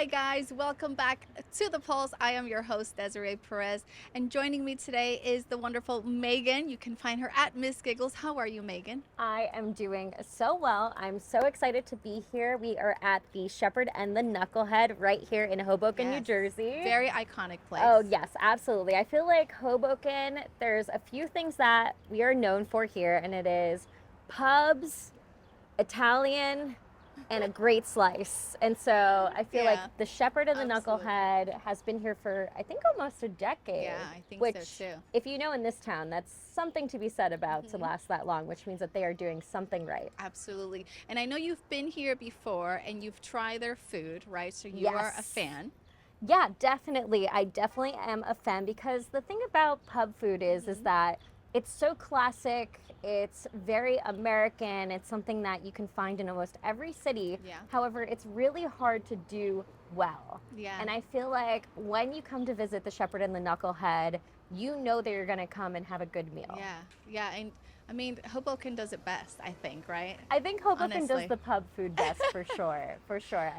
Hi guys, welcome back to The Pulse. I am your host, Desiree Perez, and joining me today is the wonderful Megan. You can find her at Miss Giggles. How are you, Megan? I am doing so well. I'm so excited to be here. We are at the Shepherd and The Knucklehead right here in Hoboken, New Jersey. Very iconic place. Oh, yes, absolutely. I feel like Hoboken, there's a few things that we are known for here, and it is pubs, Italian, and a great slice. And so I feel like the Shepherd and the Knucklehead has been here for, I think, almost a decade. Yeah, I think which, so too. if you know in this town, that's something to be said about to last that long, which means that they are doing something right. Absolutely. And I know you've been here before and you've tried their food, right? So you are a fan. Yeah, definitely. I definitely am a fan because the thing about pub food is that it's so classic. It's very American. It's something that you can find in almost every city. Yeah. However, it's really hard to do well. Yeah. And I feel like when you come to visit the Shepherd and the Knucklehead, you know that you're going to come and have a good meal. Yeah. Yeah. And I mean, Hoboken does it best, I think, right? I think Hoboken Honestly. does the pub food best for sure. For sure.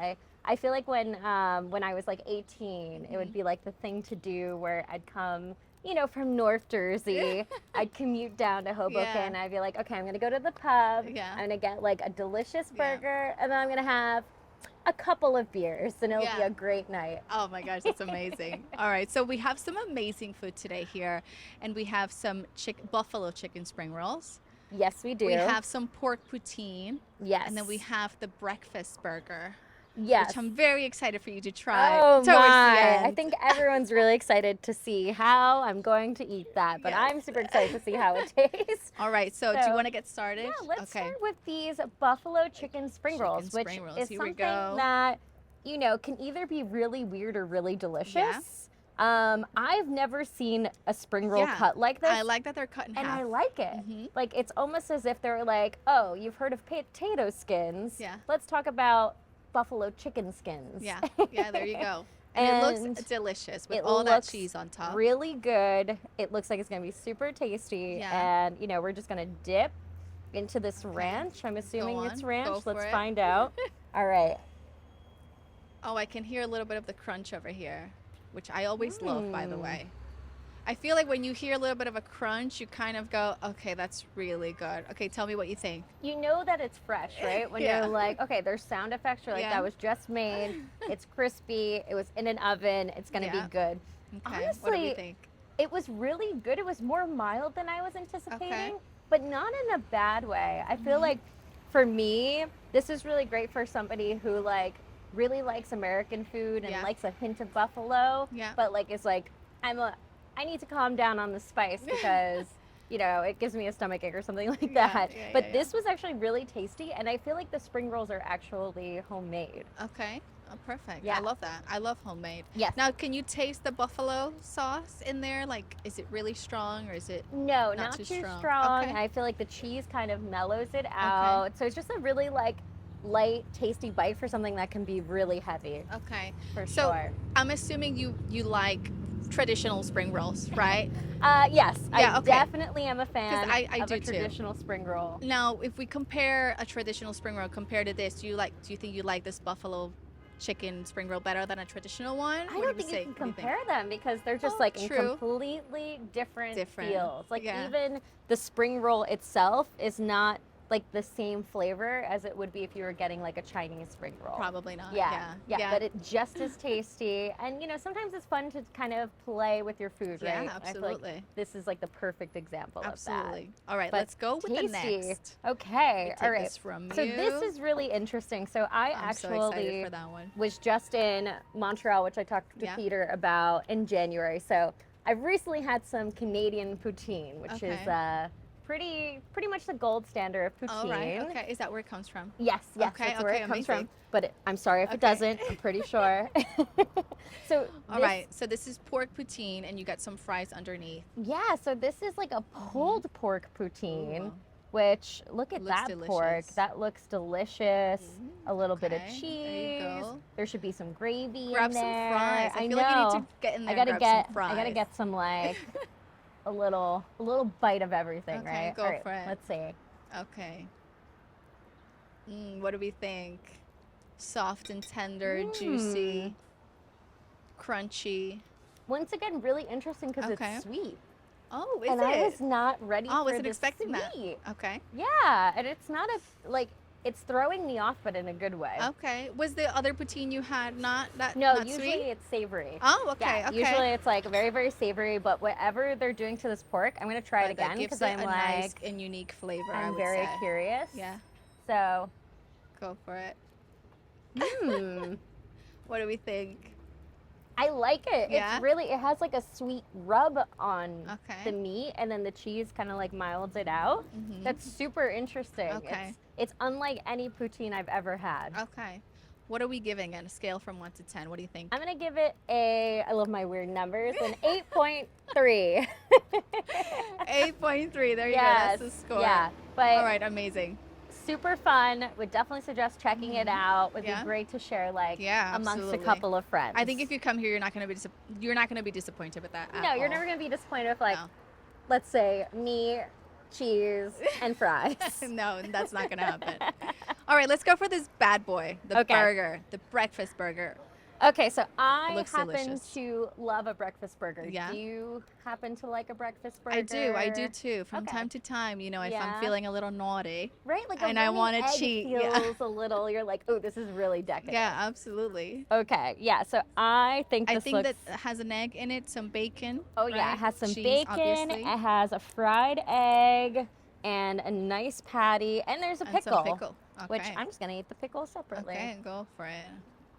I feel like when I was like 18, it would be like the thing to do where I'd come, you know, from North Jersey. I'd commute down to Hoboken. I'd be like, okay, I'm going to go to the pub. Yeah. I'm going to get like a delicious burger, and then I'm going to have a couple of beers, and it'll be a great night. Oh my gosh, that's amazing. All right, so we have some amazing food today here, and we have some buffalo chicken spring rolls. Yes, we do. We have some pork poutine. Yes. And then we have the breakfast burger. Yes. Which I'm very excited for you to try. Oh towards the my! end. I think everyone's really excited to see how I'm going to eat that, but I'm super excited to see how it tastes. All right, so do you want to get started? Yeah, let's start with these buffalo chicken spring rolls, which is something that, you know, can either be really weird or really delicious. I've never seen a spring roll cut like this. I like that they're cut in half. And I like it. Like, it's almost as if they're like, oh, you've heard of potato skins. Yeah. Let's talk about buffalo chicken skins. Yeah, yeah, there you go. And it looks delicious with all that cheese on top. Really good. It looks like it's going to be super tasty. Yeah. And, you know, we're just going to dip into this ranch. I'm assuming it's ranch. Let's find out. All right. Oh, I can hear a little bit of the crunch over here, which I always love, by the way. I feel like when you hear a little bit of a crunch, you kind of go, okay, that's really good. Okay, tell me what you think. You know that it's fresh, right? When you're like, okay, there's sound effects. You're like, that was just made. It's crispy. It was in an oven. It's going to be good. Okay, honestly, what do you think? It was really good. It was more mild than I was anticipating, but not in a bad way. I feel like for me, this is really great for somebody who like really likes American food and likes a hint of buffalo, but like is like, I need to calm down on the spice because, you know, it gives me a stomachache or something like that. But this was actually really tasty, and I feel like the spring rolls are actually homemade. Okay. Oh, perfect. Yeah. I love that. I love homemade. Yes. Now, can you taste the buffalo sauce in there? Like, is it really strong or is it not too strong. Okay. I feel like the cheese kind of mellows it out. Okay. So it's just a really like light, tasty bite for something that can be really heavy. Okay. For so sure. I'm assuming you like traditional spring rolls, right? Yes, I definitely am a fan of a traditional spring roll. Now, if we compare a traditional spring roll compared to this, do you think you like this buffalo chicken spring roll better than a traditional one? I don't think you can compare them because they're just like in completely different feels. Like even the spring roll itself is not like the same flavor as it would be if you were getting like a Chinese spring roll. Probably not. Yeah. But it just is tasty. And you know, sometimes it's fun to kind of play with your food, right? Yeah, absolutely. I feel like this is like the perfect example of that. All right, let's go with the next. Okay. All right. This from so this is really interesting. So I'm actually so excited for that one. Was just in Montreal, which I talked to Peter about in January. So I've recently had some Canadian poutine, which is pretty much the gold standard of poutine. Oh, right. Okay. Is that where it comes from? Yes. That's where it comes from. But I'm sorry if it doesn't. I'm pretty sure. So all right. So this is pork poutine, and you got some fries underneath. Yeah. So this is like a pulled pork poutine. Which, look at that pork. That looks delicious. A little bit of cheese. There should be some gravy in there. Grab some fries. I feel like you need to get in there and grab some fries. I gotta get some like a little bite of everything, right? Go for it. Let's see. Okay. What do we think? Soft and tender, juicy, crunchy. Once again, really interesting because Okay. it's sweet. Oh, is And it? I was not ready Oh, for wasn't the expecting sweet. that. Okay. Yeah, and it's not it's throwing me off, but in a good way. Okay. Was the other poutine you had not No, not usually sweet? it's savory. Oh, okay, Yeah, okay. usually it's like very, very savory, but whatever they're doing to this pork, I'm going to try it But that again gives because it I'm a like, nice and unique flavor, I I'm would very say. curious. Yeah, So, go for it. hmm. What do we think? I like it. Yeah? It has like a sweet rub on Okay. the meat, and then the cheese kind of like milds it out. Mhm. That's super interesting. Okay. It's unlike any poutine I've ever had. Okay. What are we giving it? A scale from 1 to 10. What do you think? I'm going to give it I love my weird numbers, an 8.3. 8.3. There you go. Yes. That's the score. Yeah. But All right. Amazing. super fun. Would definitely suggest checking it out. Would Yeah. be great to share Yeah, amongst absolutely. a couple of friends. I think if you come here, you're not going to be disappointed with that. no, you're never gonna be disappointed with like, No. let's say meat, cheese, and fries. No, that's not going to happen. All right, let's go for this bad boy, the Okay. burger, the breakfast burger. Okay, so I looks happen delicious. to love a breakfast burger. Yeah. Do you happen to like a breakfast burger? I do too. From Okay. time to time, if Yeah. I'm feeling a little naughty. Right, like a And I running wanna egg cheat, feels yeah. a little. You're like, oh, this is really decadent. Yeah, absolutely. Okay, yeah. So I think I this think looks. that has an egg in it, some bacon. Oh yeah, right? it has some Cheese, bacon. obviously. It has a fried egg and a nice patty, and there's a And pickle. some pickle. Okay. Which I'm just gonna eat the pickle separately. Okay, go for it.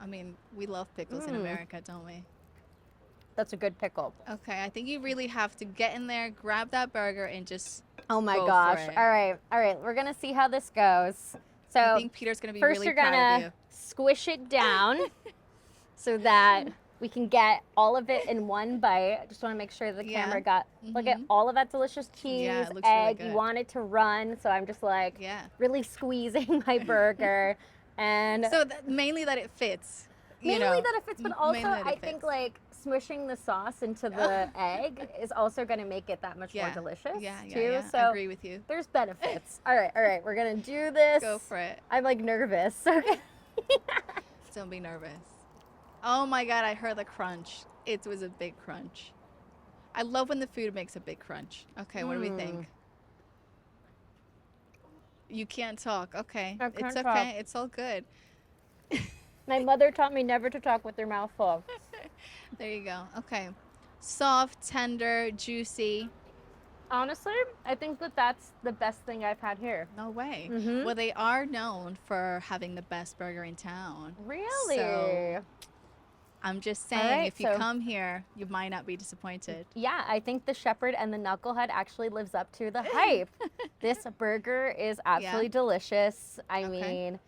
I mean, we love pickles in America, don't we? That's a good pickle. Okay, I think you really have to get in there, grab that burger, and just. Oh my Go for gosh. it. All right. We're gonna see how this goes. So I think Peter's gonna be first really you're proud of gonna you. squish it down so that we can get all of it in one bite. I just want to make sure the Yeah. camera got look at Mhm. all of that delicious cheese, Yeah, it looks really egg. You good. want it to run, so I'm just like Yeah. really squeezing my burger. And So mainly that it fits. mainly that it fits, but also mainly that it I think fits. like smushing the sauce into the egg is also going to make it that much more Yeah. delicious Yeah, too. yeah. So I agree with you. there's benefits. All right, we're gonna do this. Go for it. I'm like nervous. Okay. Don't be nervous. Oh my God, I heard the crunch. It was a big crunch. I love when the food makes a big crunch. Okay, what do we think? You can't talk. Okay. I It's can't okay. talk. It's all good. My mother taught me never to talk with your mouth full. There you go. Okay. Soft, tender, juicy. Honestly, I think that's the best thing I've had here. No way. Mhm. Well, they are known for having the best burger in town. Really? So, I'm just saying, right, if you so- come here, you might not be disappointed. Yeah, I think the Shepherd and the Knucklehead actually lives up to the hype. This burger is absolutely delicious. I Okay. mean,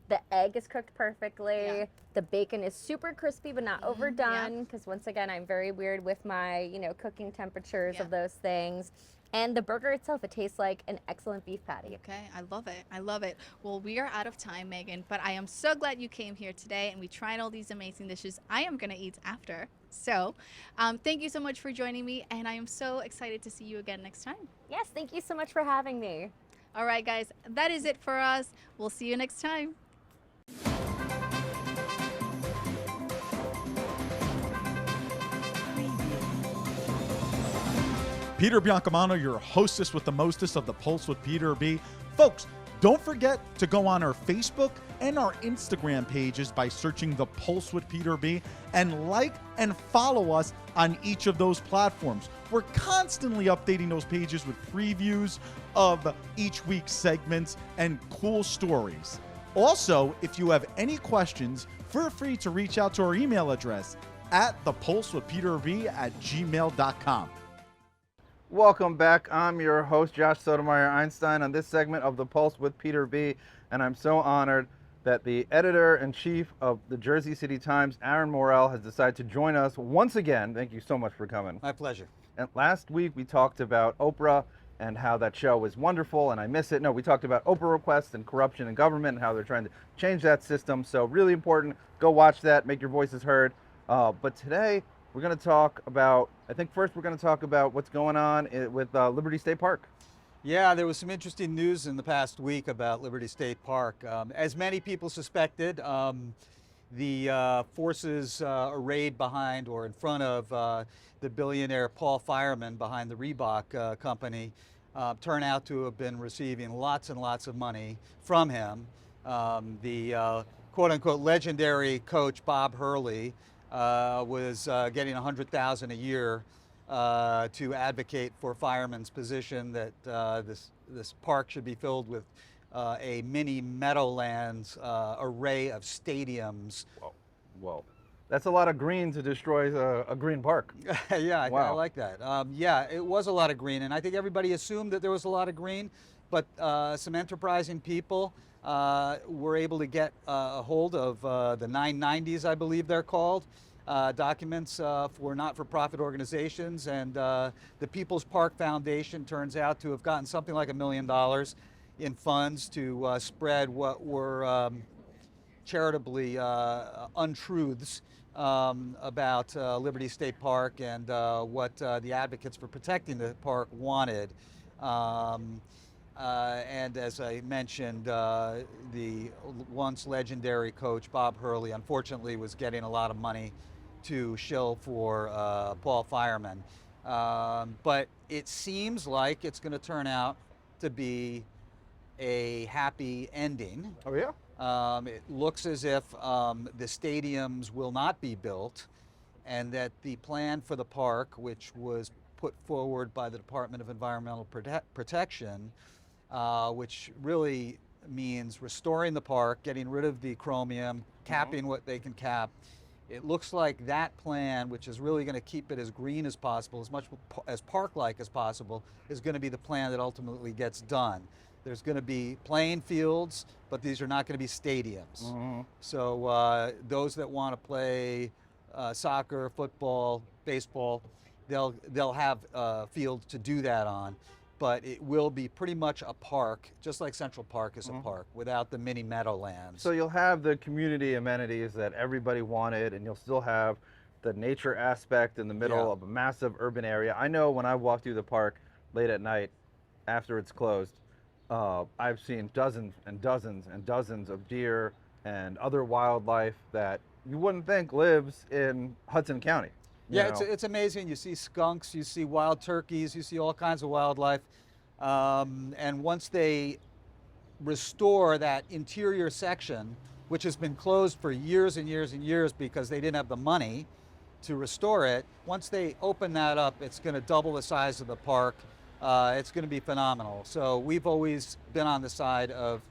the egg is cooked perfectly. Yeah. The bacon is super crispy but not yeah. overdone because once again, I'm very weird with my, cooking temperatures Yeah. of those things. And the burger itself, it tastes like an excellent beef patty. Okay, I love it. I love it. Well, we are out of time, Megan, but I am so glad you came here today and we tried all these amazing dishes I am going to eat after. So, thank you so much for joining me, and I am so excited to see you again next time. Yes, thank you so much for having me. All right, guys, that is it for us. We'll see you next time. Peter Biancamano, your hostess with the mostest of the Pulse with Peter B. Folks, don't forget to go on our Facebook and our Instagram pages by searching The Pulse with Peter B. and like and follow us on each of those platforms. We're constantly updating those pages with previews of each week's segments and cool stories. Also, if you have any questions, feel free to reach out to our email address at thepulsewithpeterb@gmail.com. Welcome back. I'm your host, Josh Sotomayor Einstein, on this segment of The Pulse with Peter B. And I'm so honored that the editor-in-chief of the Jersey City Times, Aaron Morrill, has decided to join us once again. Thank you so much for coming. My pleasure. And last week we talked about Oprah and how that show was wonderful and I miss it. No, we talked about Oprah requests and corruption in government and how they're trying to change that system. So really important. Go watch that. Make your voices heard. But today we're going to talk about, I think first we're going to talk about what's going on with Liberty State Park. Yeah, there was some interesting news in the past week about Liberty State Park. As many people suspected, the forces arrayed behind or in front of the billionaire Paul Fireman behind the Reebok company turn out to have been receiving lots and lots of money from him. The quote-unquote legendary coach Bob Hurley was getting $100,000 a year to advocate for Fireman's position that this park should be filled with a mini Meadowlands array of stadiums. Whoa. Whoa. That's a lot of green to destroy a green park. Yeah, Wow. I like that. Yeah, it was a lot of green, and I think everybody assumed that there was a lot of green, but some enterprising people were able to get a hold of the 990s, I believe they're called, documents for not-for-profit organizations, and the People's Park Foundation turns out to have gotten something like $1 million in funds to spread what were charitably untruths about Liberty State Park and what the advocates for protecting the park wanted. And as I mentioned, the once legendary coach Bob Hurley unfortunately was getting a lot of money to shill for Paul Fireman. But it seems like it's going to turn out to be a happy ending. Oh, yeah? It looks as if the stadiums will not be built, and that the plan for the park, which was put forward by the Department of Environmental Protection, which really means restoring the park, getting rid of the chromium, capping what they can cap. It looks like that plan, which is really going to keep it as green as possible, as much as park-like as possible, is going to be the plan that ultimately gets done. There's going to be playing fields, but these are not going to be stadiums. So those that want to play soccer, football, baseball, they'll have fields to do that on. But it will be pretty much a park, just like Central Park is a park, without the mini Meadowlands. So you'll have the community amenities that everybody wanted, and you'll still have the nature aspect in the middle of a massive urban area. I know when I walk through the park late at night after it's closed, I've seen dozens and dozens and dozens of deer and other wildlife that you wouldn't think lives in Hudson County. Yeah, it's amazing. You see skunks, you see wild turkeys, you see all kinds of wildlife. And once they restore that interior section, which has been closed for years and years and years because they didn't have the money to restore it, once they open that up, it's going to double the size of the park. It's going to be phenomenal. So we've always been on the side of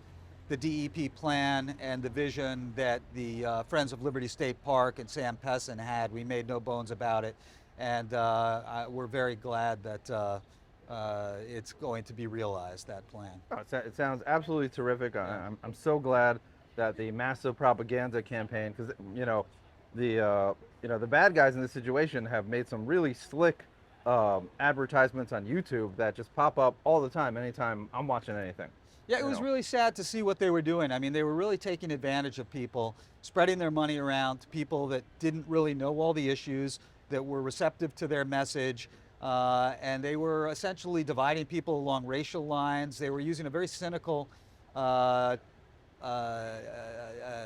the DEP plan and the vision that the Friends of Liberty State Park and Sam Pessin had. We made no bones about it, and we're very glad that it's going to be realized, that plan. Oh, it sounds absolutely terrific. I'm so glad that the massive propaganda campaign, because the bad guys in this situation have made some really slick advertisements on YouTube that just pop up all the time anytime I'm watching anything. Yeah, it was really sad to see what they were doing. I mean, they were really taking advantage of people, spreading their money around to people that didn't really know all the issues, that were receptive to their message, and they were essentially dividing people along racial lines. They were using a very cynical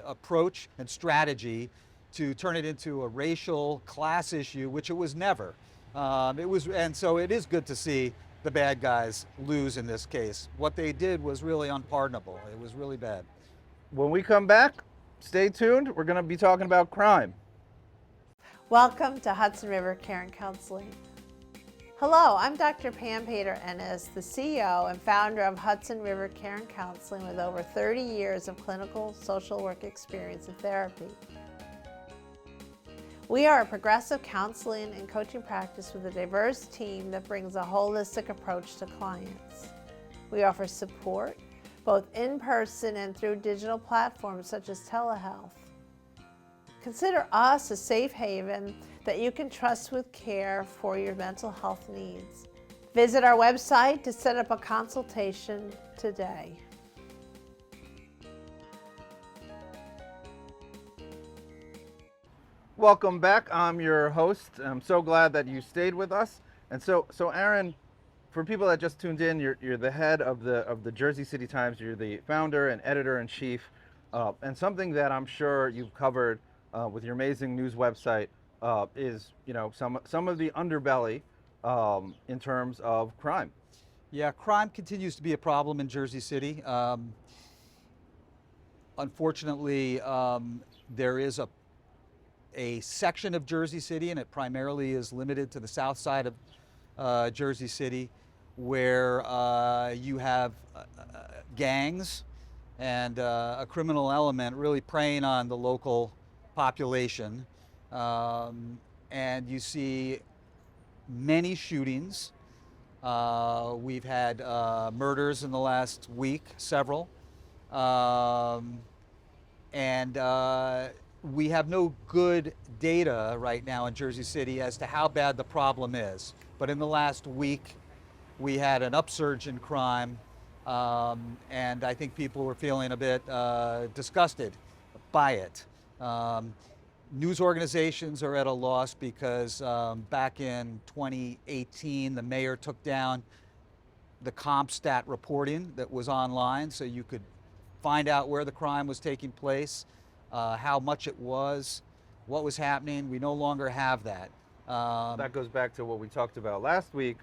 approach and strategy to turn it into a racial class issue, which it was never. And so it is good to see the bad guys lose in this case. What they did was really unpardonable. It was really bad. When we come back, stay tuned. We're going to be talking about crime. Welcome to Hudson River Care and Counseling. Hello, I'm Dr. Pam Pater-Ennis, the CEO and founder of Hudson River Care and Counseling with over 30 years of clinical social work experience and therapy. We are a progressive counseling and coaching practice with a diverse team that brings a holistic approach to clients. We offer support both in person and through digital platforms such as telehealth. Consider us a safe haven that you can trust with care for your mental health needs. Visit our website to set up a consultation today. Welcome back. I'm your host. I'm so glad that you stayed with us. And so Aaron, for people that just tuned in, you're the head of the Jersey City Times. You're the founder and editor-in-chief, and something that I'm sure you've covered with your amazing news website is some of the underbelly in terms of crime. Yeah, crime continues to be a problem in Jersey City. Unfortunately, there is a section of Jersey City, and it primarily is limited to the south side of Jersey City, where you have gangs and a criminal element really preying on the local population. And you see many shootings. We've had murders in the last week, several. And we have no good data right now in Jersey City as to how bad the problem is. But in the last week, we had an upsurge in crime, and I think people were feeling a bit disgusted by it. News organizations are at a loss because back in 2018, the mayor took down the CompStat reporting that was online, so you could find out where the crime was taking place, how much it was, what was happening. We no longer have that. That goes back to what we talked about last week,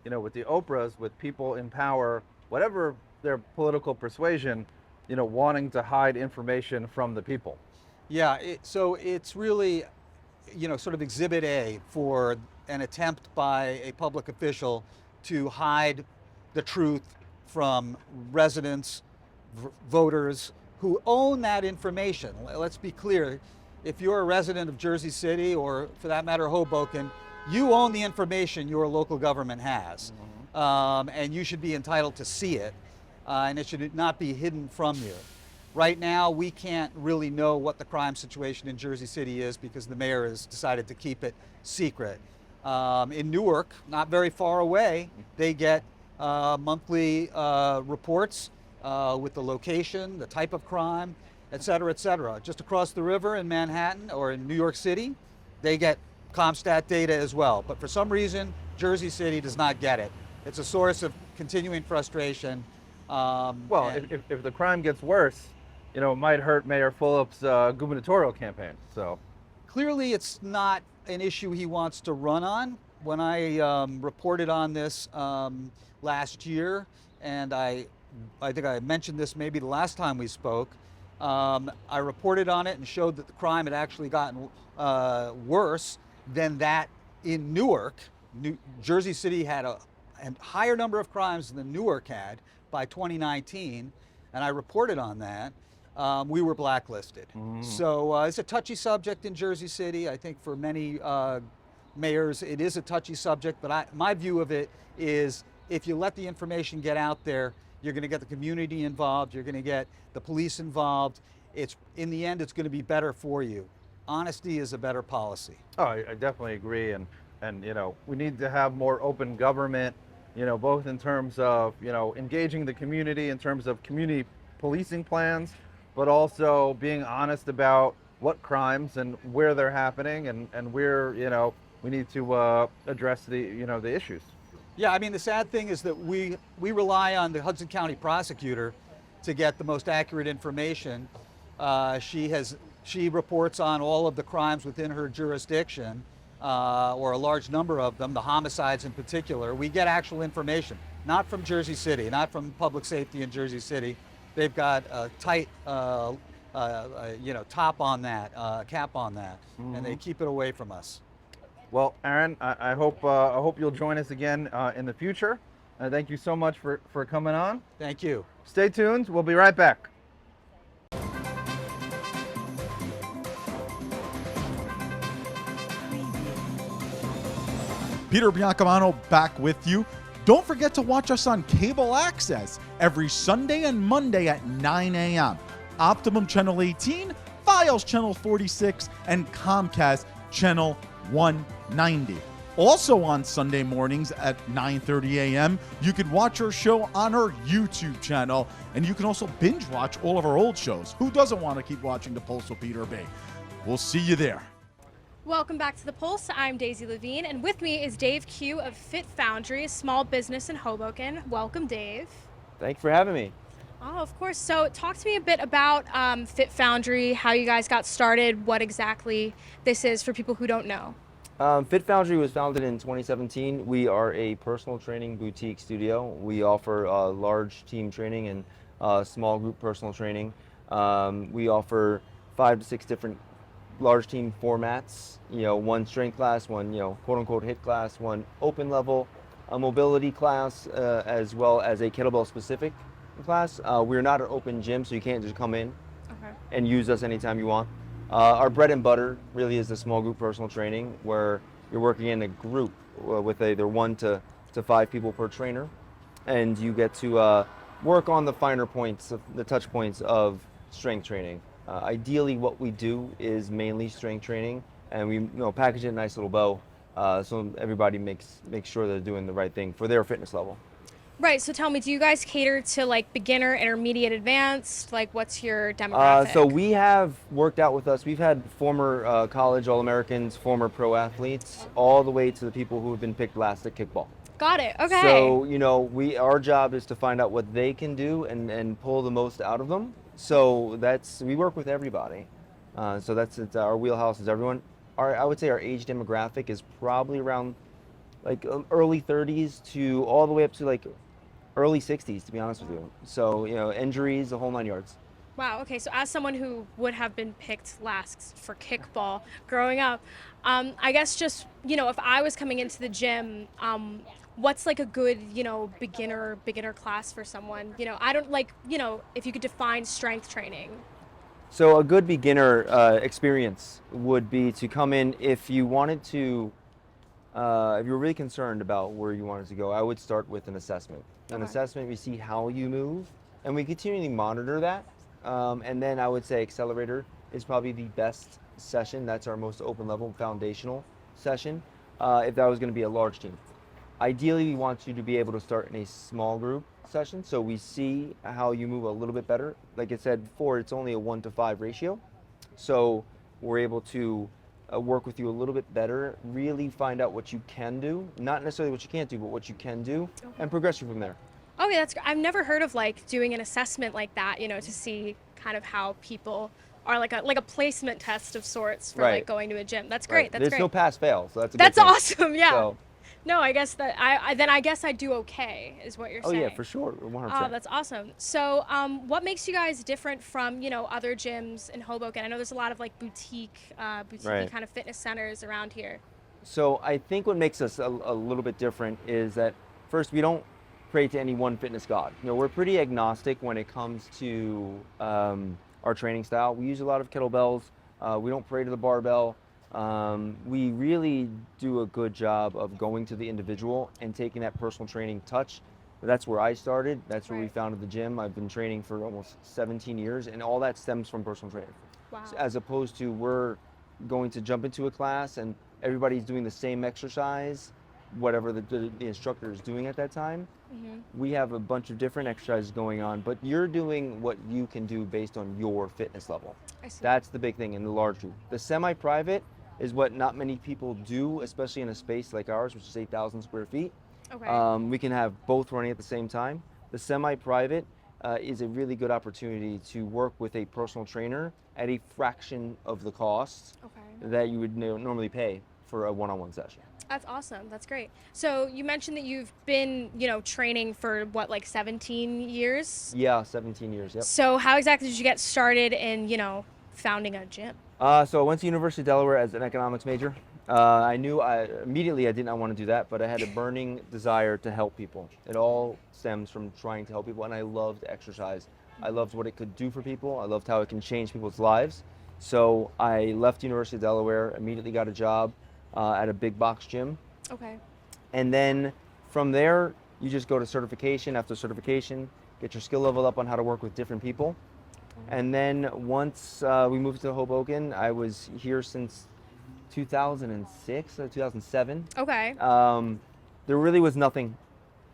with the Oprahs, with people in power, whatever their political persuasion, wanting to hide information from the people. Yeah, so it's really, sort of exhibit A for an attempt by a public official to hide the truth from residents, voters who own that information. Let's be clear, if you're a resident of Jersey City, or for that matter Hoboken, you own the information your local government has. And you should be entitled to see it, and it should not be hidden from you. Right now, we can't really know what the crime situation in Jersey City is because the mayor has decided to keep it secret. In Newark, not very far away, they get monthly reports with the location, the type of crime, et cetera, et cetera. Just across the river in Manhattan or in New York City, they get CompStat data as well. But for some reason, Jersey City does not get it. It's a source of continuing frustration. If the crime gets worse, it might hurt Mayor Fulop's gubernatorial campaign. So clearly, it's not an issue he wants to run on. When I reported on this last year, and I think I mentioned this maybe the last time we spoke, I reported on it and showed that the crime had actually gotten worse than that in Newark. Jersey City had a higher number of crimes than Newark had by 2019, and I reported on that. We were blacklisted. So it's a touchy subject in Jersey City. I think for many mayors it is a touchy subject, but my view of it is if you let the information get out there, you're going to get the community involved, you're going to get the police involved. In the end, it's going to be better for you. Honesty is a better policy. Oh, I definitely agree, and we need to have more open government, both in terms of, engaging the community in terms of community policing plans, but also being honest about what crimes and where they're happening and where, we need to address the issues. Yeah, I mean, the sad thing is that we rely on the Hudson County prosecutor to get the most accurate information. She reports on all of the crimes within her jurisdiction, or a large number of them, the homicides in particular. We get actual information, not from Jersey City, not from public safety in Jersey City. They've got a tight, top on that, cap on that, and they keep it away from us. Well, Aaron, I hope you'll join us again in the future. Thank you so much for coming on. Thank you. Stay tuned. We'll be right back. Peter Biancamano back with you. Don't forget to watch us on cable access every Sunday and Monday at 9 a.m. Optimum Channel 18, Files Channel 46, and Comcast Channel 190. Also on Sunday mornings at 9:30 a.m., you can watch our show on our YouTube channel, and you can also binge watch all of our old shows. Who doesn't want to keep watching The Pulse with Peter B? We'll see you there. Welcome back to The Pulse. I'm Daisy Levine, and with me is Dave Q of Foundry, a small business in Hoboken. Welcome, Dave. Thank you for having me. Oh, of course. So talk to me a bit about Foundry, how you guys got started, what exactly this is for people who don't know. Foundry was founded in 2017. We are a personal training boutique studio. We offer large team training and small group personal training. We offer 5 to 6 different large team formats. One strength class, one quote unquote HIIT class, one open level, a mobility class, as well as a kettlebell specific class. We're not an open gym, so you can't just come in and use us anytime you want. Our bread and butter really is the small group personal training, where you're working in a group with either 1 to 5 people per trainer, and you get to work on the finer points, the touch points of strength training. Ideally, what we do is mainly strength training, and we package it in a nice little bow, so everybody makes sure they're doing the right thing for their fitness level. Right, so tell me, do you guys cater to like beginner, intermediate, advanced? Like, what's your demographic? So we have worked out with us. We've had former college All-Americans, former pro athletes, all the way to the people who have been picked last at kickball. Got it, okay. So, our job is to find out what they can do and pull the most out of them. So we work with everybody. So it's our wheelhouse is everyone. I would say our age demographic is probably around like early 30s to all the way up to like early 60s, to be honest with you. So, injuries, the whole 9 yards. Wow, okay, so as someone who would have been picked last for kickball growing up, I guess just, if I was coming into the gym, what's like a good, beginner class for someone? I don't like, if you could define strength training. So a good beginner experience would be to come in if you wanted to, if you were really concerned about where you wanted to go, I would start with an assessment. An assessment, we see how you move, and we continually monitor that. And then I would say accelerator is probably the best session. That's our most open level foundational session, if that was going to be a large team. Ideally, we want you to be able to start in a small group session, so we see how you move a little bit better. Like I said before, it's only a 1 to 5 ratio, so we're able to work with you a little bit better, really find out what you can do, not necessarily what you can't do, but what you can do, and progress you from there. Okay, that's I've never heard of like doing an assessment like that, to see kind of how people are like a placement test of sorts for like going to a gym. That's great. That's There's great. no pass fail, so that's a good thing. Awesome. Yeah. So, no, I guess that I guess I do okay is what you're saying. Oh yeah, for sure, 100%. Oh, that's awesome. So, what makes you guys different from other gyms in Hoboken? I know there's a lot of like boutique kind of fitness centers around here. So I think what makes us a little bit different is that first, we don't pray to any one fitness god. We're pretty agnostic when it comes to our training style. We use a lot of kettlebells. We don't pray to the barbell. We really do a good job of going to the individual and taking that personal training touch. That's where I started. That's where we founded the gym. I've been training for almost 17 years, and all that stems from personal training. Wow. As opposed to we're going to jump into a class and everybody's doing the same exercise, whatever the instructor is doing at that time. We have a bunch of different exercises going on, but you're doing what you can do based on your fitness level. I see. That's the big thing in the large group. The semi-private is what not many people do, especially in a space like ours, which is 8,000 square feet. Okay. We can have both running at the same time. The semi-private is a really good opportunity to work with a personal trainer at a fraction of the cost that you would normally pay for a one-on-one session. That's awesome. That's great. So you mentioned that you've been, training for what, like 17 years? Yeah, 17 years, yep. So how exactly did you get started in, founding a gym? So I went to University of Delaware as an economics major. I knew immediately I did not want to do that, but I had a burning desire to help people. It all stems from trying to help people, and I loved exercise. I loved what it could do for people. I loved how it can change people's lives. So I left University of Delaware, immediately got a job at a big box gym. Okay. And then from there, you just go to certification after certification, get your skill level up on how to work with different people. And then once we moved to Hoboken, I was here since 2006 or 2007. Okay. There really was nothing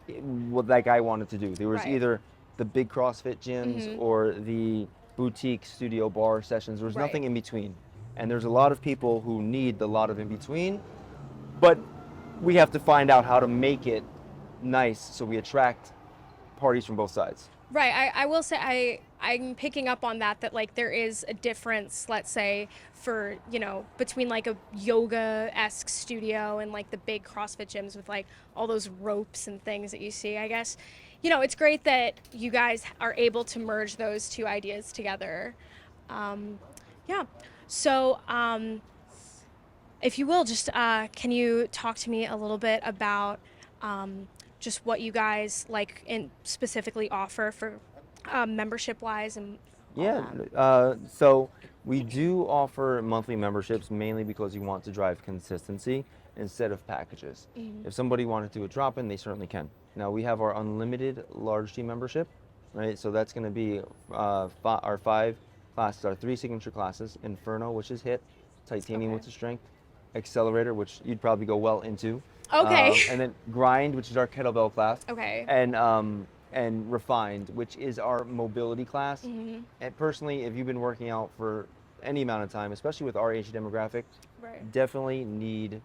like I wanted to do. There was either the big CrossFit gyms or the boutique studio bar sessions. There was nothing in between. And there's a lot of people who need the lot of in between, but we have to find out how to make it nice so we attract parties from both sides. Right. I will say I'm picking up on that like there is a difference, let's say, for, between like a yoga-esque studio and like the big CrossFit gyms with like all those ropes and things that you see. I guess, it's great that you guys are able to merge those two ideas together. Yeah. So, if you will, just can you talk to me a little bit about just what you guys like and specifically offer for membership wise and all that? So we do offer monthly memberships mainly because you want to drive consistency instead of packages. If somebody wanted to do a drop-in, they certainly can. Now we have our unlimited large team membership, right? So that's going to be our 5 classes, our 3 signature classes: Inferno, which is HIIT, Titanium, which is strength, Accelerator, which you'd probably go well into. Okay. And then Grind, which is our kettlebell class. Okay. And Refined, which is our mobility class. And personally, if you've been working out for any amount of time, especially with our age demographic, definitely need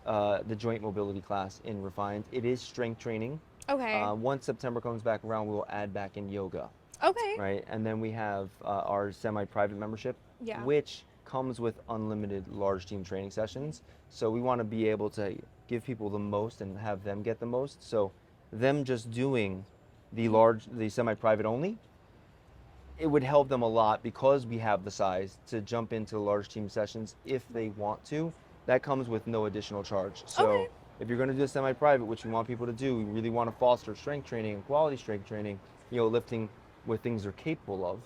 the joint mobility class in Refined. It is strength training. Okay. Once September comes back around, we'll add back in yoga. Okay. Right, and then we have our semi-private membership, which comes with unlimited large team training sessions. So we want to be able to give people the most and have them get the most. So them just doing the semi-private only, it would help them a lot because we have the size to jump into large team sessions if they want to. That comes with no additional charge. So if you're going to do a semi-private, which we want people to do, we really want to foster strength training and quality strength training, lifting with things they're capable of.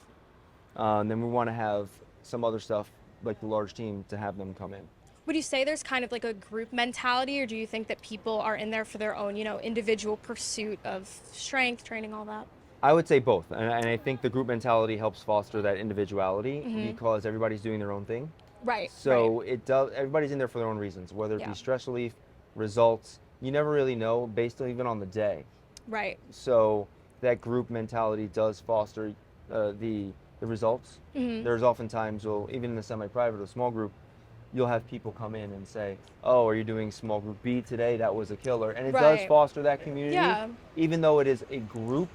And then we want to have some other stuff like the large team to have them come in. Would you say there's kind of like a group mentality, or do you think that people are in there for their own, individual pursuit of strength training, all that? I would say both. And I think the group mentality helps foster that individuality because everybody's doing their own thing. Right. So it does. Everybody's in there for their own reasons, whether it be stress relief, results. You never really know based on even on the day. Right. So that group mentality does foster the results. There's oftentimes, even in the semi-private or small group, you'll have people come in and say, "Oh, are you doing small group B today? That was a killer." And it does foster that community. Yeah. Even though it is a group,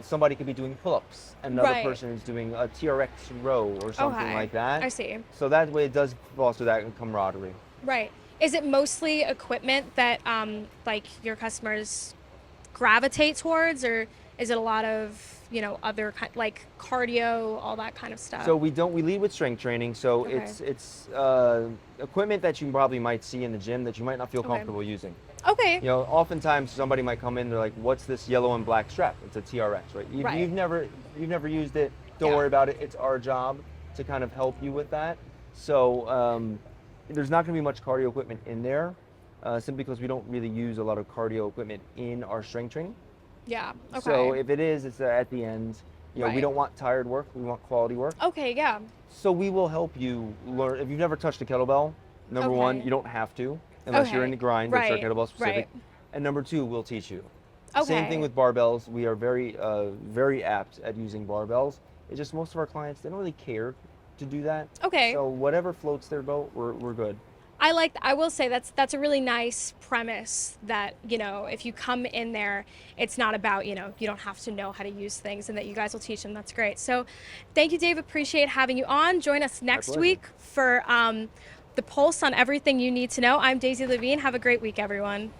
somebody could be doing pull-ups, another person is doing a TRX row or something like that. I see. So that way it does foster that camaraderie. Right. Is it mostly equipment that like your customers gravitate towards, or is it a lot of other like cardio, all that kind of stuff? So we lead with strength training. So it's equipment that you probably might see in the gym that you might not feel comfortable using. Okay. Oftentimes somebody might come in, they're like, "What's this yellow and black strap?" It's a TRX, right? You've never used it. Don't worry about it. It's our job to kind of help you with that. So there's not going to be much cardio equipment in there, simply because we don't really use a lot of cardio equipment in our strength training. Yeah. Okay. So if it is, it's at the end. We don't want tired work. We want quality work. Okay. Yeah. So we will help you learn. If you've never touched a kettlebell, number one, you don't have to, unless you're in the grind. It's our kettlebell specific. And number two, we'll teach you. Okay. Same thing with barbells. We are very apt at using barbells. It's just most of our clients, they don't really care to do that. Okay. So whatever floats their boat, we're good. I will say that's a really nice premise that, if you come in there, it's not about, you don't have to know how to use things, and that you guys will teach them. That's great. So thank you, Dave. Appreciate having you on. Join us next week for the Pulse on everything you need to know. I'm Daisy Levine. Have a great week, everyone.